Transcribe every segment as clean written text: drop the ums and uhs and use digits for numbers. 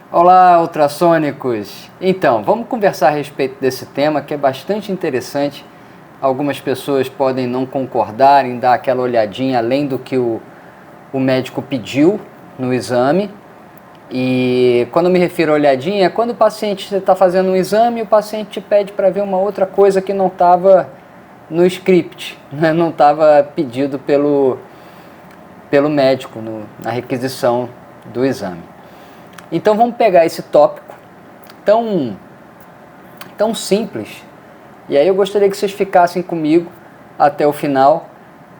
Olá, ultrassônicos! Então, vamos conversar a respeito desse tema que é bastante interessante. Algumas pessoas podem não concordar em dar aquela olhadinha além do que o médico pediu no exame. E quando eu me refiro a olhadinha, é quando o paciente está fazendo um exame e o paciente te pede para ver uma outra coisa que não estava no script, né? Não estava pedido pelo médico na requisição do exame. Então vamos pegar esse tópico tão simples, e aí eu gostaria que vocês ficassem comigo até o final.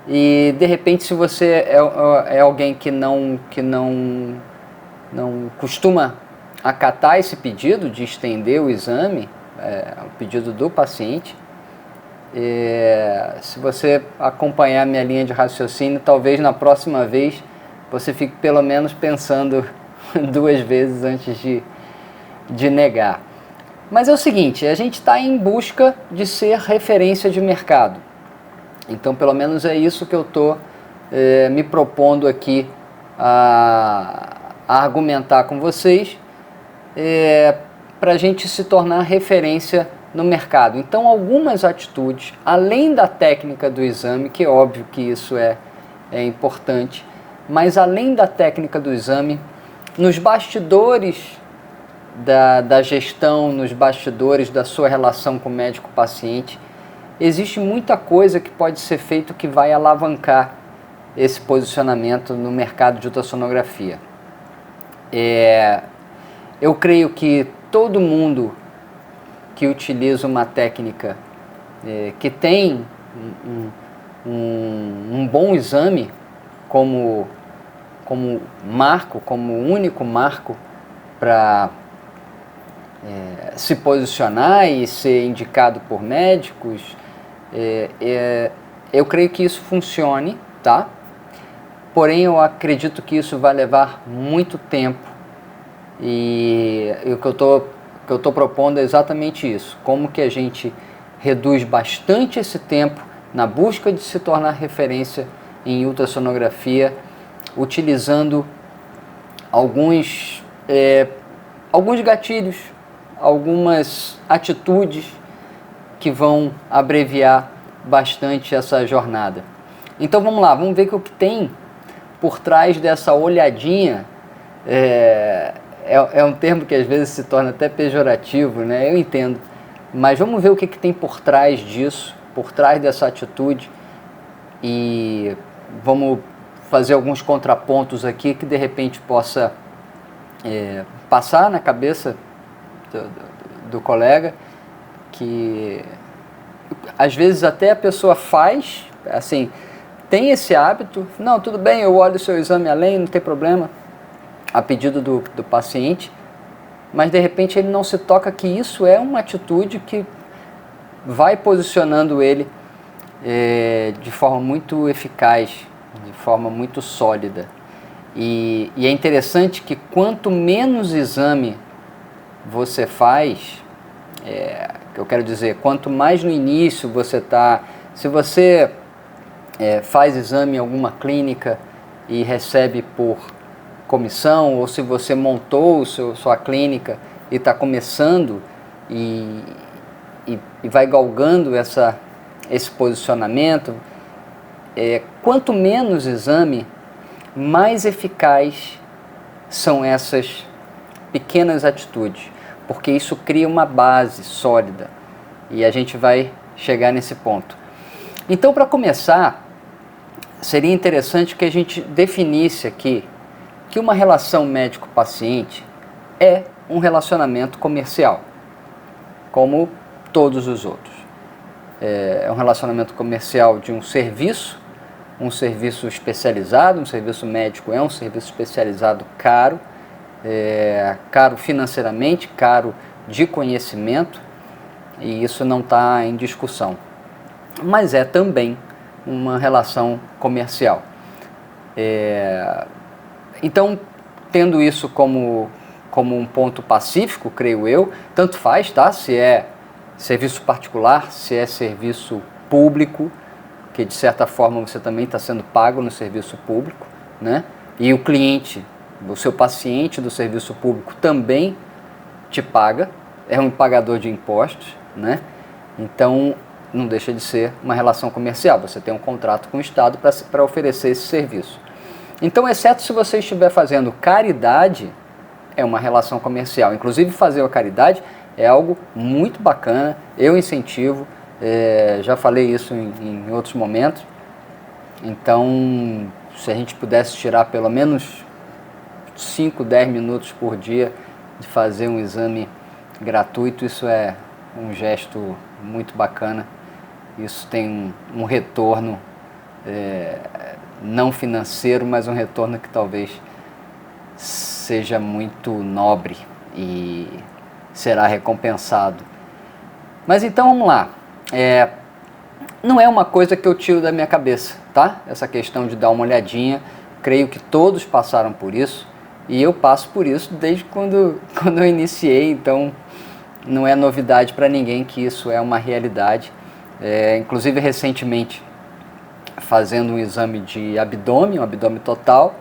E de repente, se você é alguém que não costuma acatar esse pedido de estender o exame, o pedido do paciente, se você acompanhar minha linha de raciocínio, talvez na próxima vez você fique pelo menos pensando duas vezes antes de negar. Mas é o seguinte, a gente está em busca de ser referência de mercado. Então, pelo menos é isso que eu estou me propondo aqui a argumentar com vocês, para a gente se tornar referência no mercado. Então, algumas atitudes, além da técnica do exame, que é óbvio que isso é importante, mas além da técnica do exame, nos bastidores da gestão, nos bastidores da sua relação com o médico-paciente, existe muita coisa que pode ser feito que vai alavancar esse posicionamento no mercado de ultrassonografia. Eu creio que todo mundo que utiliza uma técnica que tem um bom exame como marco, como único marco para se posicionar e ser indicado por médicos, eu creio que isso funcione, tá? Porém, eu acredito que isso vai levar muito tempo, e o que eu estou propondo é exatamente isso. Como que a gente reduz bastante esse tempo na busca de se tornar referência em ultrassonografia, utilizando alguns gatilhos, algumas atitudes que vão abreviar bastante essa jornada. Então vamos lá, vamos ver o que tem por trás dessa olhadinha. É um termo que às vezes se torna até pejorativo, né? Eu entendo, mas vamos ver o que tem por trás disso, por trás dessa atitude, e vamos fazer alguns contrapontos aqui que de repente possa passar na cabeça do colega, que às vezes até a pessoa faz, assim, tem esse hábito, não, tudo bem, eu olho o seu exame além, não tem problema, a pedido do paciente, mas de repente ele não se toca que isso é uma atitude que vai posicionando ele de forma muito eficaz, de forma muito sólida. E é interessante que quanto menos exame você faz, que eu quero dizer, quanto mais no início você está, se você faz exame em alguma clínica e recebe por comissão, ou se você montou sua clínica e está começando e vai galgando esse posicionamento, quanto menos exame, mais eficaz são essas pequenas atitudes, porque isso cria uma base sólida, e a gente vai chegar nesse ponto. Então, para começar, seria interessante que a gente definisse aqui que uma relação médico-paciente é um relacionamento comercial, como todos os outros. É um relacionamento comercial de um serviço especializado, um serviço médico é um serviço especializado caro, caro financeiramente, caro de conhecimento, e isso não está em discussão. Mas é também uma relação comercial. Então, tendo isso como um ponto pacífico, creio eu, tanto faz, tá? Se é serviço particular, se é serviço público, que de certa forma você também está sendo pago no serviço público, né? E o cliente o seu paciente do serviço público também te paga, é um pagador de impostos, né? Então, não deixa de ser uma relação comercial, você tem um contrato com o Estado para oferecer esse serviço. Então, exceto se você estiver fazendo caridade, é uma relação comercial. Inclusive, fazer a caridade é algo muito bacana, eu incentivo, já falei isso em outros momentos. Então, se a gente pudesse tirar pelo menos 5, 10 minutos por dia de fazer um exame gratuito, isso é um gesto muito bacana. Isso tem um retorno não financeiro, mas um retorno que talvez seja muito nobre e será recompensado. Mas então vamos lá. Não é uma coisa que eu tiro da minha cabeça, tá? Essa questão de dar uma olhadinha, creio que todos passaram por isso e eu passo por isso desde quando eu iniciei, então não é novidade para ninguém que isso é uma realidade. Inclusive recentemente fazendo um exame de abdômen, um abdômen total,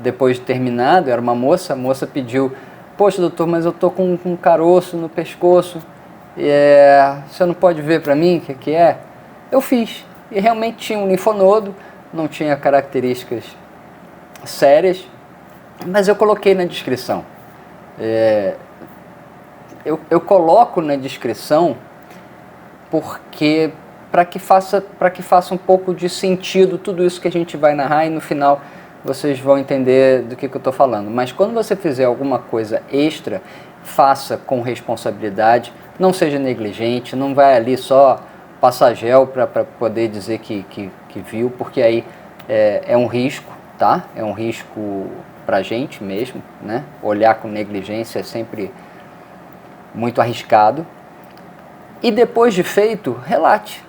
depois de terminado, era uma moça, a moça pediu: poxa doutor, mas eu tô com um caroço no pescoço, você não pode ver para mim o que é? Eu fiz, e realmente tinha um linfonodo, não tinha características sérias, mas eu coloquei na descrição. Eu coloco na descrição porque para que faça um pouco de sentido tudo isso que a gente vai narrar e no final vocês vão entender do que eu estou falando. Mas quando você fizer alguma coisa extra, faça com responsabilidade, não seja negligente, não vai ali só passar gel para poder dizer que viu, porque aí é um risco, tá? É um risco para a gente mesmo, né? Olhar com negligência é sempre muito arriscado. E depois de feito, relate,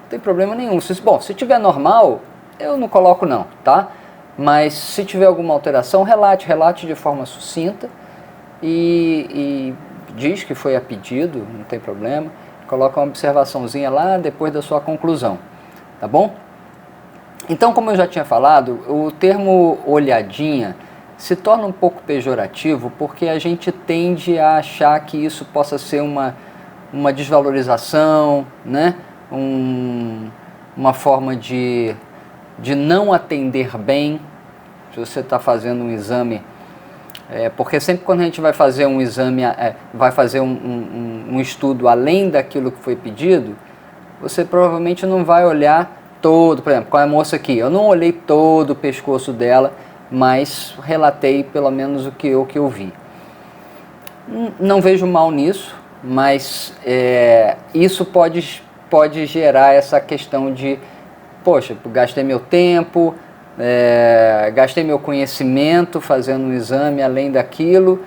não tem problema nenhum. Se tiver normal, eu não coloco não, tá? Mas se tiver alguma alteração, relate de forma sucinta e diz que foi a pedido, não tem problema. Coloca uma observaçãozinha lá depois da sua conclusão, tá bom? Então, como eu já tinha falado, o termo olhadinha se torna um pouco pejorativo porque a gente tende a achar que isso possa ser uma desvalorização, né? Uma forma de não atender bem. Se você está fazendo um exame, porque sempre quando a gente vai fazer um exame, vai fazer um estudo além daquilo que foi pedido, você provavelmente não vai olhar todo, por exemplo, com a moça aqui, eu não olhei todo o pescoço dela, mas relatei pelo menos o que eu vi. Não vejo mal nisso, mas isso pode gerar essa questão de, poxa, gastei meu tempo, gastei meu conhecimento fazendo um exame além daquilo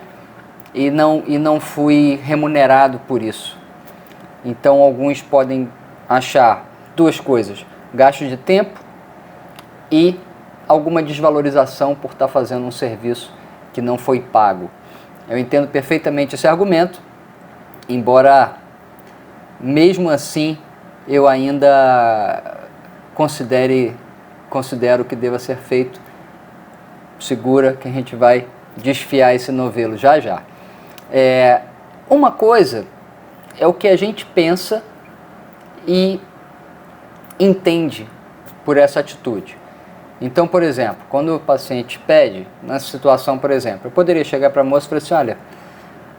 e não fui remunerado por isso. Então alguns podem achar duas coisas: gasto de tempo e alguma desvalorização por estar fazendo um serviço que não foi pago. Eu entendo perfeitamente esse argumento, embora mesmo assim eu ainda considero que deva ser feito. Segura que a gente vai desfiar esse novelo já já. Uma coisa é o que a gente pensa e entende por essa atitude. Então, por exemplo, quando o paciente pede, nessa situação, por exemplo, eu poderia chegar para a moça e falar assim: olha,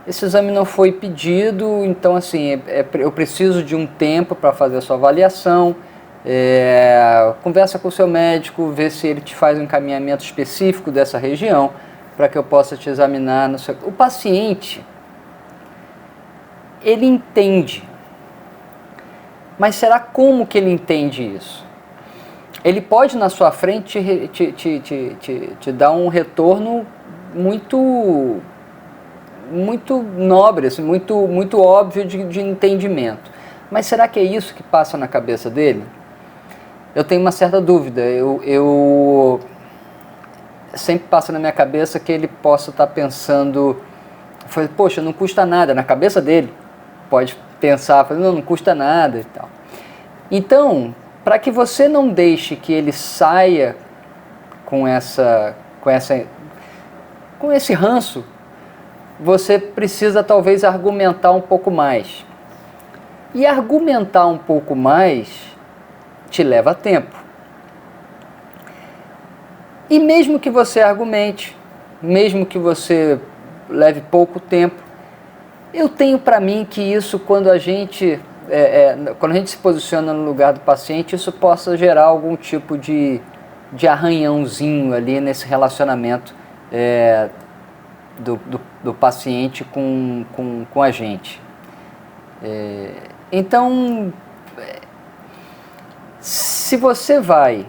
esse exame não foi pedido, então assim, eu preciso de um tempo para fazer a sua avaliação, conversa com o seu médico, vê se ele te faz um encaminhamento específico dessa região, para que eu possa te examinar. O paciente, ele entende, mas será como que ele entende isso? Ele pode na sua frente te dar um retorno muito nobre, assim, muito óbvio de entendimento. Mas será que é isso que passa na cabeça dele? Eu tenho uma certa dúvida. Eu sempre passa na minha cabeça que ele possa estar pensando, poxa, não custa nada. Na cabeça dele pode pensar, não custa nada e tal. Então, para que você não deixe que ele saia com essa com esse ranço, você precisa talvez argumentar um pouco mais. E argumentar um pouco mais te leva tempo. E mesmo que você argumente, mesmo que você leve pouco tempo, eu tenho para mim que isso, quando a gente se posiciona no lugar do paciente, isso possa gerar algum tipo de arranhãozinho ali nesse relacionamento do paciente com a gente. Então, se você vai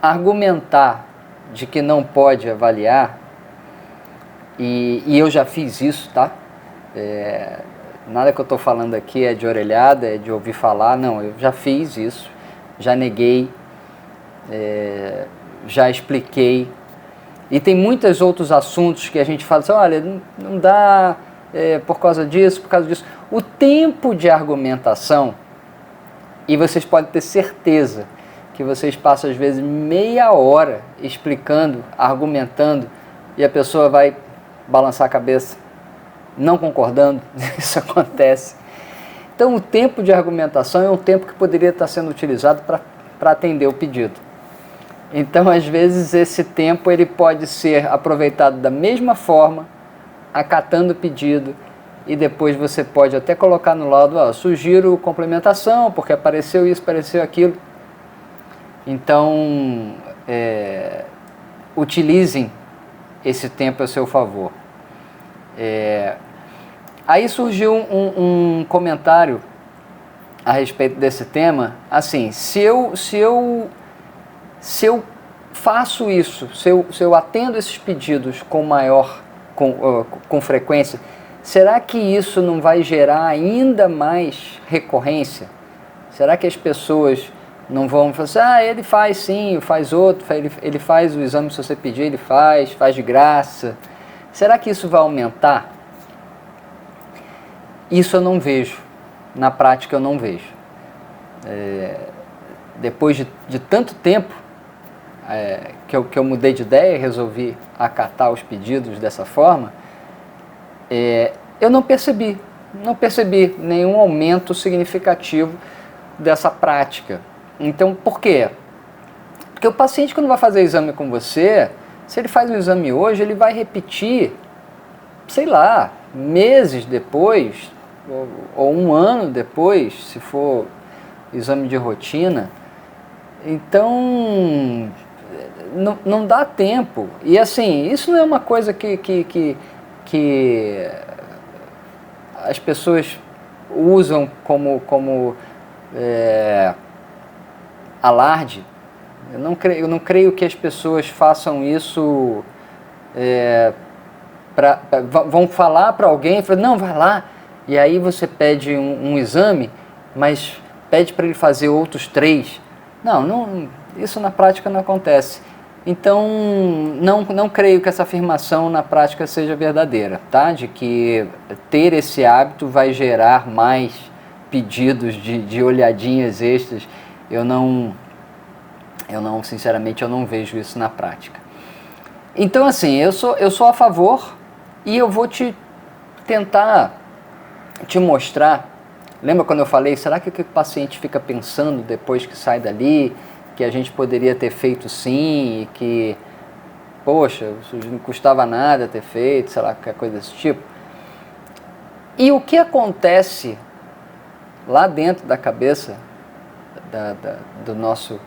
argumentar de que não pode avaliar, e eu já fiz isso, tá? Nada que eu estou falando aqui é de orelhada, é de ouvir falar, não, eu já fiz isso, já neguei, já expliquei, e tem muitos outros assuntos que a gente fala assim, olha, não dá por causa disso, por causa disso. O tempo de argumentação, e vocês podem ter certeza que vocês passam às vezes meia hora explicando, argumentando, e a pessoa vai balançar a cabeça, não concordando, isso acontece. Então o tempo de argumentação é um tempo que poderia estar sendo utilizado para atender o pedido. Então às vezes esse tempo ele pode ser aproveitado da mesma forma, acatando o pedido, e depois você pode até colocar no laudo, sugiro complementação, porque apareceu isso, apareceu aquilo. Então, utilizem esse tempo a seu favor. Aí surgiu um comentário a respeito desse tema, assim, se eu faço isso, se eu atendo esses pedidos com frequência, será que isso não vai gerar ainda mais recorrência? Será que as pessoas não vão falar assim, ele faz sim, faz outro, ele faz o exame se você pedir, ele faz de graça. Será que isso vai aumentar? Isso eu não vejo, na prática eu não vejo. Depois de tanto tempo que eu mudei de ideia e resolvi acatar os pedidos dessa forma, eu não percebi nenhum aumento significativo dessa prática. Então, por quê? Porque o paciente, quando vai fazer exame com você, se ele faz um exame hoje, ele vai repetir, sei lá, meses depois, ou um ano depois, se for exame de rotina. Então, não dá tempo. E assim, isso não é uma coisa que as pessoas usam como alarde. Eu não creio que as pessoas façam isso vão falar para alguém e falar, não, vai lá, e aí você pede um exame, mas pede para ele fazer outros 3. Não, isso na prática não acontece. Então, não creio que essa afirmação na prática seja verdadeira, tá? De que ter esse hábito vai gerar mais pedidos de olhadinhas extras. Sinceramente, eu não vejo isso na prática. Então, assim, eu sou a favor, e eu vou tentar te mostrar. Lembra quando eu falei, será que o paciente fica pensando depois que sai dali, que a gente poderia ter feito sim, e que, poxa, isso não custava nada ter feito, sei lá, qualquer coisa desse tipo. E o que acontece lá dentro da cabeça do nosso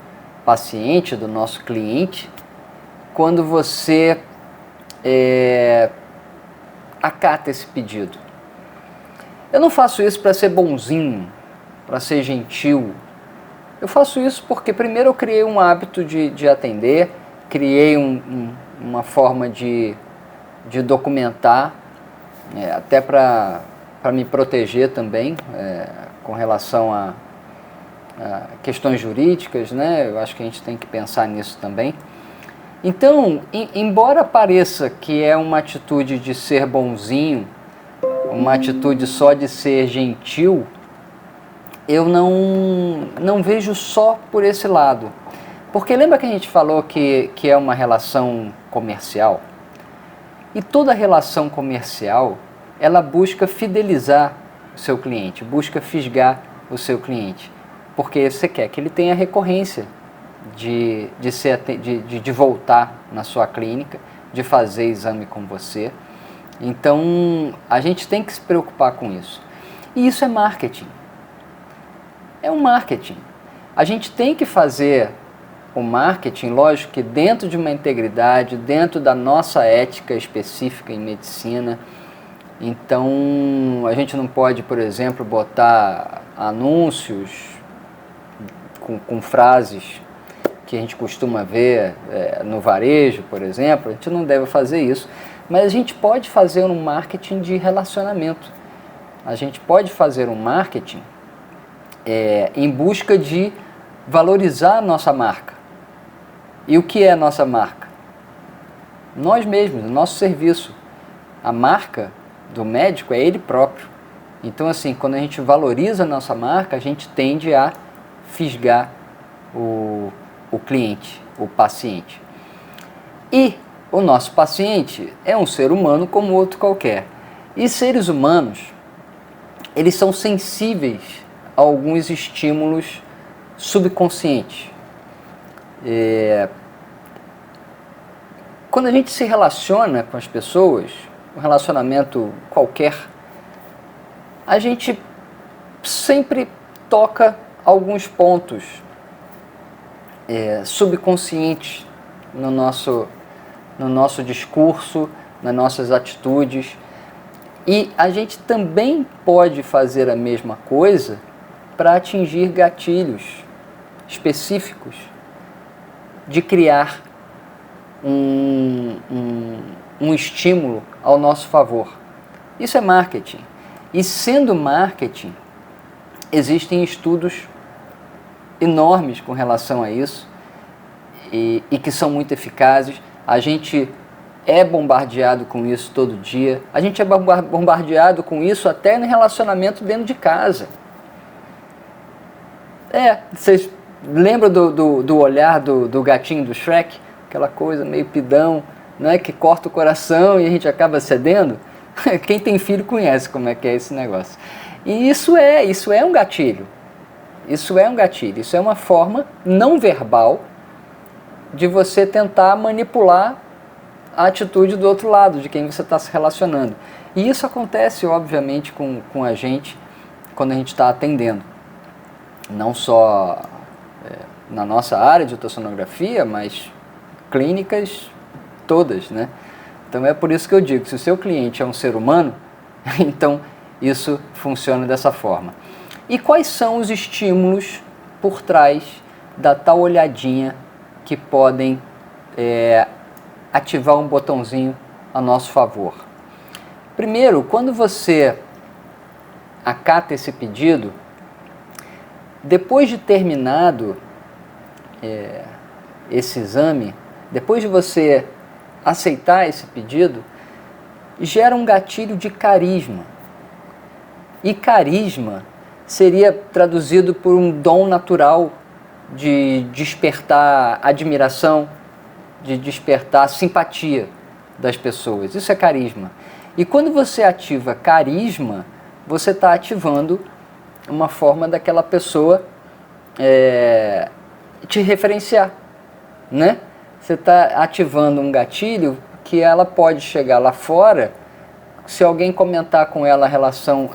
paciente, do nosso cliente, quando você acata esse pedido? Eu não faço isso para ser bonzinho, para ser gentil. Eu faço isso porque primeiro eu criei um hábito de atender, criei uma forma de documentar, até para me proteger também, com relação a questões jurídicas, né? Eu acho que a gente tem que pensar nisso também. Então, embora pareça que é uma atitude de ser bonzinho, uma atitude só de ser gentil, eu não vejo só por esse lado. Porque lembra que a gente falou que é uma relação comercial? E toda relação comercial, ela busca fidelizar o seu cliente, busca fisgar o seu cliente, porque você quer que ele tenha recorrência de voltar na sua clínica, de fazer exame com você. Então, a gente tem que se preocupar com isso. E isso é marketing. É um marketing. A gente tem que fazer o marketing, lógico que dentro de uma integridade, dentro da nossa ética específica em medicina. Então, a gente não pode, por exemplo, botar anúncios com frases que a gente costuma ver no varejo, por exemplo. A gente não deve fazer isso, mas a gente pode fazer um marketing de relacionamento. A gente pode fazer um marketing em busca de valorizar a nossa marca. E o que é a nossa marca? Nós mesmos, o nosso serviço. A marca do médico é ele próprio. Então, assim, quando a gente valoriza a nossa marca, a gente tende a fisgar o cliente, o paciente. E o nosso paciente é um ser humano como outro qualquer. E seres humanos, eles são sensíveis a alguns estímulos subconscientes. Quando a gente se relaciona com as pessoas, um relacionamento qualquer, a gente sempre toca alguns pontos subconscientes no nosso discurso, nas nossas atitudes. E a gente também pode fazer a mesma coisa para atingir gatilhos específicos de criar um estímulo ao nosso favor. Isso é marketing. E sendo marketing, existem estudos enormes com relação a isso e que são muito eficazes. A gente é bombardeado com isso todo dia. A gente é bombardeado com isso até no relacionamento dentro de casa. Vocês lembram do olhar do gatinho do Shrek? Aquela coisa meio pidão, né, que corta o coração e a gente acaba cedendo? Quem tem filho conhece como é que é esse negócio. E isso é um gatilho. Isso é um gatilho. Isso é uma forma não verbal de você tentar manipular a atitude do outro lado, de quem você está se relacionando. E isso acontece, obviamente, com a gente quando a gente está atendendo. Não só na nossa área de ultrassonografia, mas clínicas todas, né? Então é por isso que eu digo, se o seu cliente é um ser humano, então isso funciona dessa forma. E quais são os estímulos por trás da tal olhadinha que podem ativar um botãozinho a nosso favor? Primeiro, quando você acata esse pedido, depois de terminado esse exame, depois de você aceitar esse pedido, gera um gatilho de carisma. E carisma seria traduzido por um dom natural de despertar admiração, de despertar simpatia das pessoas. Isso é carisma. E quando você ativa carisma, você está ativando uma forma daquela pessoa te referenciar, né? Você está ativando um gatilho que ela pode chegar lá fora, se alguém comentar com ela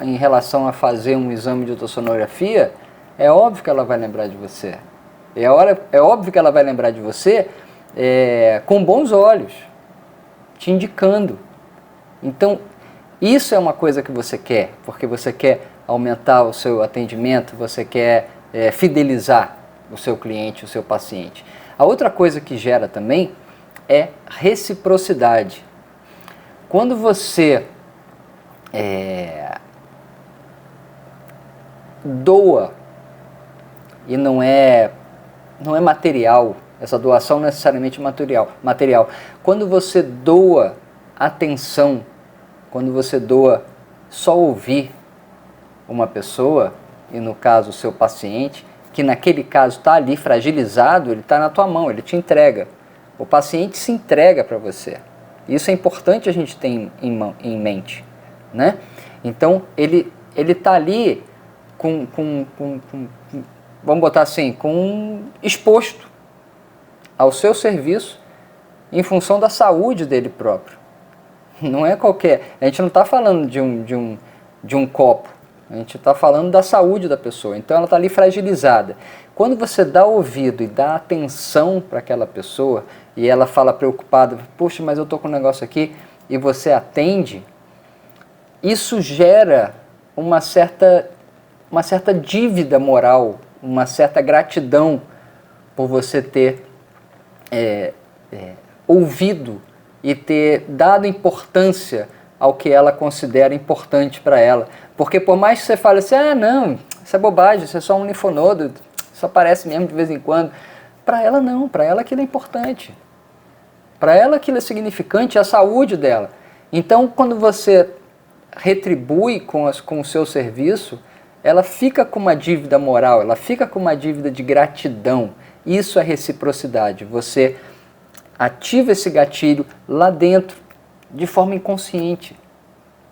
em relação a fazer um exame de ultrassonografia, é óbvio que ela vai lembrar de você. É óbvio que ela vai lembrar de você com bons olhos, te indicando. Então, isso é uma coisa que você quer, porque você quer aumentar o seu atendimento, você quer fidelizar o seu cliente, o seu paciente. A outra coisa que gera também é reciprocidade. Quando você doa, e não é material, essa doação não é necessariamente material. Quando você doa atenção, quando você doa só ouvir uma pessoa, e no caso o seu paciente, que naquele caso está ali fragilizado, ele está na tua mão, ele te entrega. O paciente se entrega para você. Isso é importante a gente ter em mente, né? Então, ele está ali vamos botar assim, exposto ao seu serviço em função da saúde dele próprio. Não é qualquer... A gente não está falando de um copo, a gente está falando da saúde da pessoa. Então ela está ali fragilizada. Quando você dá ouvido e dá atenção para aquela pessoa e ela fala preocupada, poxa, mas eu estou com um negócio aqui, e você atende, isso gera uma certa dívida moral, uma certa gratidão por você ter ouvido e ter dado importância ao que ela considera importante para ela. Porque por mais que você fale assim, não, isso é bobagem, isso é só um linfonodo, isso aparece mesmo de vez em quando. Para ela não, para ela aquilo é importante. Para ela aquilo é significante, é a saúde dela. Então quando você retribui com o seu serviço, ela fica com uma dívida moral, ela fica com uma dívida de gratidão. Isso é reciprocidade. Você ativa esse gatilho lá dentro, de forma inconsciente.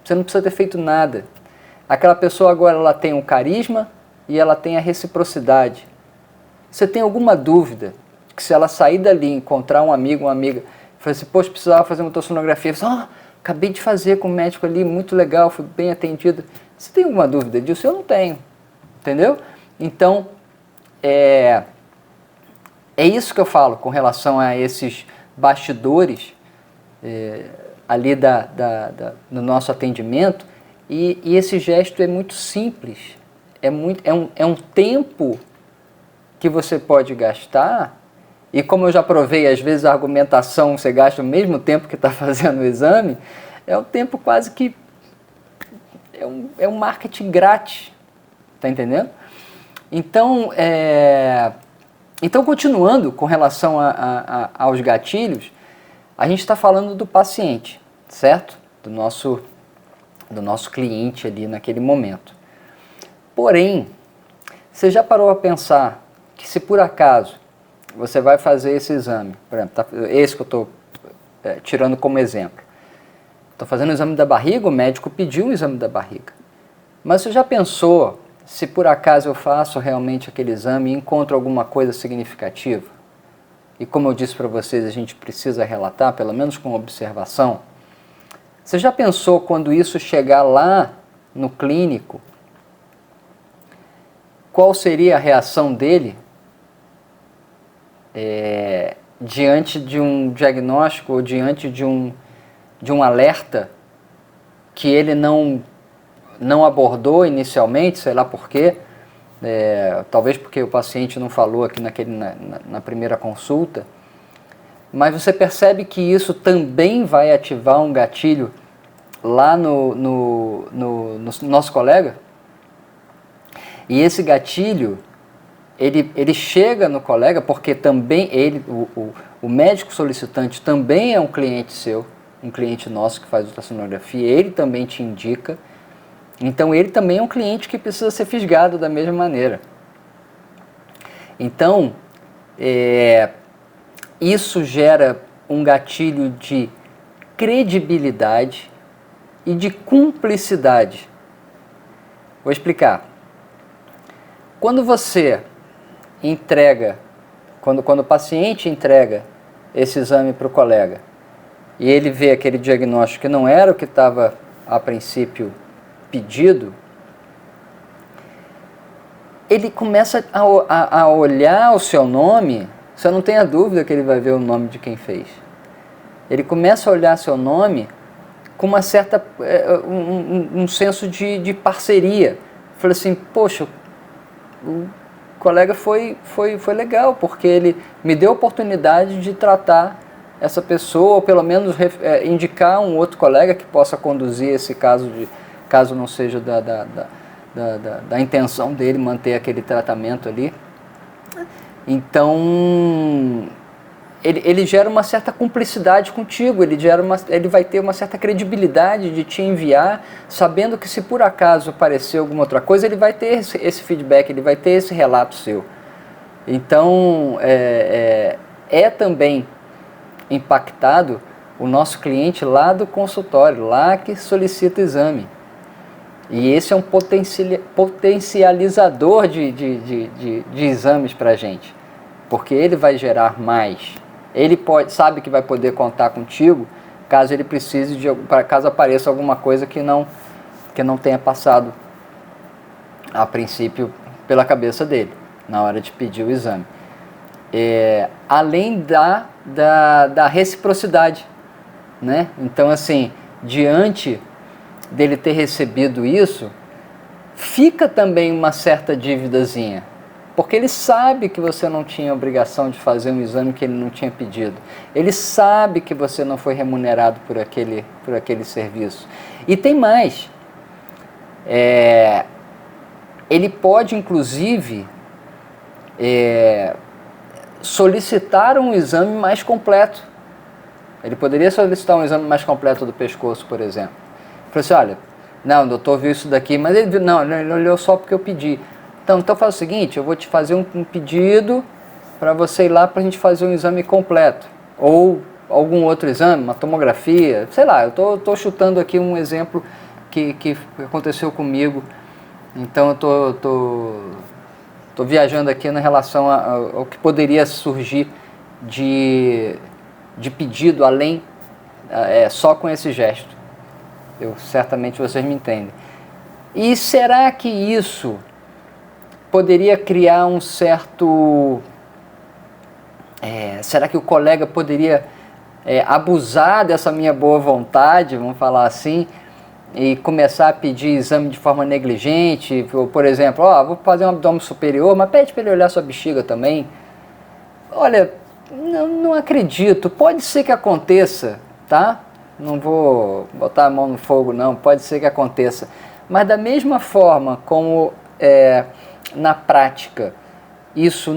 Você não precisa ter feito nada. Aquela pessoa agora ela tem o carisma e ela tem a reciprocidade. Você tem alguma dúvida que se ela sair dali, encontrar um amigo, uma amiga, e falar assim, poxa, precisava fazer uma ultrassonografia, acabei de fazer com o médico ali, muito legal, fui bem atendido. Você tem alguma dúvida disso? Eu não tenho. Entendeu? Então, é isso que eu falo com relação a esses bastidores ali do nosso atendimento, e esse gesto é muito simples, é um tempo que você pode gastar, e como eu já provei, às vezes a argumentação você gasta o mesmo tempo que está fazendo o exame, é um tempo quase que, é um marketing grátis, tá entendendo? Então, continuando com relação aos gatilhos, a gente está falando do paciente, certo? Do nosso cliente ali naquele momento. Porém, você já parou a pensar que se por acaso você vai fazer esse exame, por exemplo, esse que eu estou tirando como exemplo, estou fazendo o exame da barriga, o médico pediu um exame da barriga, mas você já pensou se por acaso eu faço realmente aquele exame e encontro alguma coisa significativa? E como eu disse para vocês, a gente precisa relatar, pelo menos com observação. Você já pensou quando isso chegar lá no clínico, qual seria a reação dele diante de um diagnóstico ou diante de um alerta que ele não abordou inicialmente, sei lá por quê, talvez porque o paciente não falou aqui na primeira consulta, mas você percebe que isso também vai ativar um gatilho lá no nosso colega? E esse gatilho, ele chega no colega porque também o médico solicitante também é um cliente seu, um cliente nosso que faz ultrassonografia, ele também te indica. Então ele também é um cliente que precisa ser fisgado da mesma maneira. Então, isso gera um gatilho de credibilidade e de cumplicidade. Vou explicar. Quando você entrega, quando o paciente entrega esse exame para o colega e ele vê aquele diagnóstico que não era o que estava a princípio pedido, ele começa a olhar o seu nome, você não tenha dúvida que ele vai ver o nome de quem fez. Ele começa a olhar seu nome com uma certa, um senso de parceria. Fala assim, poxa, o colega foi legal, porque ele me deu a oportunidade de tratar essa pessoa, ou pelo menos indicar um outro colega que possa conduzir esse caso não seja da intenção dele manter aquele tratamento ali. Então, ele gera uma certa cumplicidade contigo, ele vai ter uma certa credibilidade de te enviar, sabendo que se por acaso aparecer alguma outra coisa, ele vai ter esse feedback, ele vai ter esse relato seu. Então, é também impactado o nosso cliente lá do consultório, lá que solicita o exame. E esse é um potencializador de exames para a gente, porque ele vai gerar mais. Ele sabe que vai poder contar contigo caso ele precise caso apareça alguma coisa que não tenha passado a princípio pela cabeça dele na hora de pedir o exame. Além da reciprocidade, né? Então, assim, diante dele ter recebido isso, fica também uma certa dívidazinha, porque ele sabe que você não tinha obrigação de fazer um exame que ele não tinha pedido. Ele sabe que você não foi remunerado por aquele serviço. E tem mais. Ele pode, inclusive, solicitar um exame mais completo. Ele poderia solicitar um exame mais completo do pescoço, por exemplo. Falei assim, olha, não, o doutor viu isso daqui, mas ele olhou só porque eu pedi. Então faz o seguinte, eu vou te fazer um pedido para você ir lá para a gente fazer um exame completo. Ou algum outro exame, uma tomografia, sei lá, eu tô chutando aqui um exemplo que aconteceu comigo. Então eu tô viajando aqui na relação ao que poderia surgir de pedido além, só com esse gesto. Certamente vocês me entendem. E será que isso poderia criar um certo... será que o colega poderia abusar dessa minha boa vontade, vamos falar assim, e começar a pedir exame de forma negligente? Por exemplo, vou fazer um abdômen superior, mas pede para ele olhar sua bexiga também. Olha, não acredito. Pode ser que aconteça, tá? Não vou botar a mão no fogo, não. Pode ser que aconteça. Mas da mesma forma como na prática isso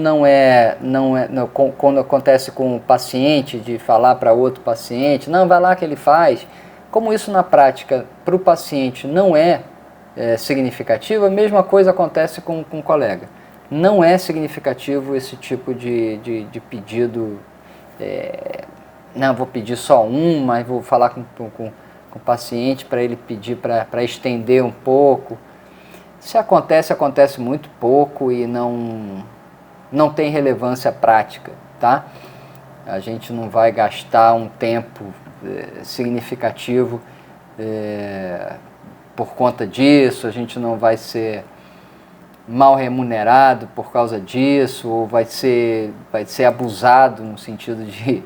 quando acontece com o paciente, de falar para outro paciente, não, vai lá que ele faz. Como isso na prática para o paciente não é significativo, a mesma coisa acontece com o colega. Não é significativo esse tipo de pedido. Não, vou pedir só mas vou falar com o paciente para ele pedir para estender um pouco. Se acontece muito pouco e não tem relevância prática, tá? A gente não vai gastar um tempo significativo por conta disso, a gente não vai ser mal remunerado por causa disso, ou vai ser abusado no sentido de...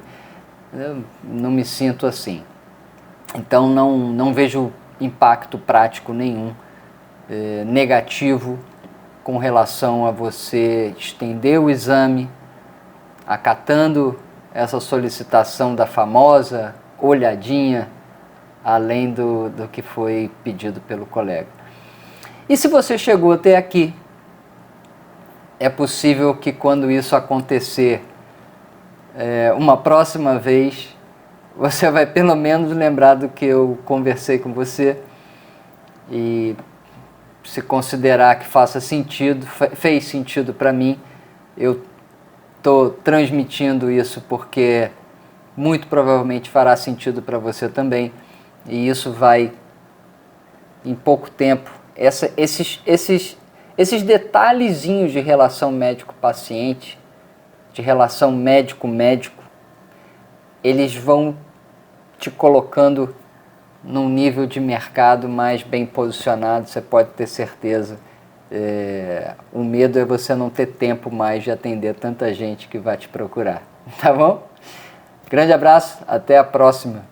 Eu não me sinto assim. Então não vejo impacto prático nenhum negativo com relação a você estender o exame, acatando essa solicitação da famosa olhadinha, além do que foi pedido pelo colega. E se você chegou até aqui, é possível que quando isso acontecer uma próxima vez, você vai pelo menos lembrar do que eu conversei com você e se considerar que fez sentido para mim, eu estou transmitindo isso porque muito provavelmente fará sentido para você também, e isso vai, em pouco tempo, esses detalhezinhos de relação médico-paciente, de relação médico-médico, eles vão te colocando num nível de mercado mais bem posicionado, você pode ter certeza. O medo é você não ter tempo mais de atender tanta gente que vai te procurar. Tá bom? Grande abraço, até a próxima.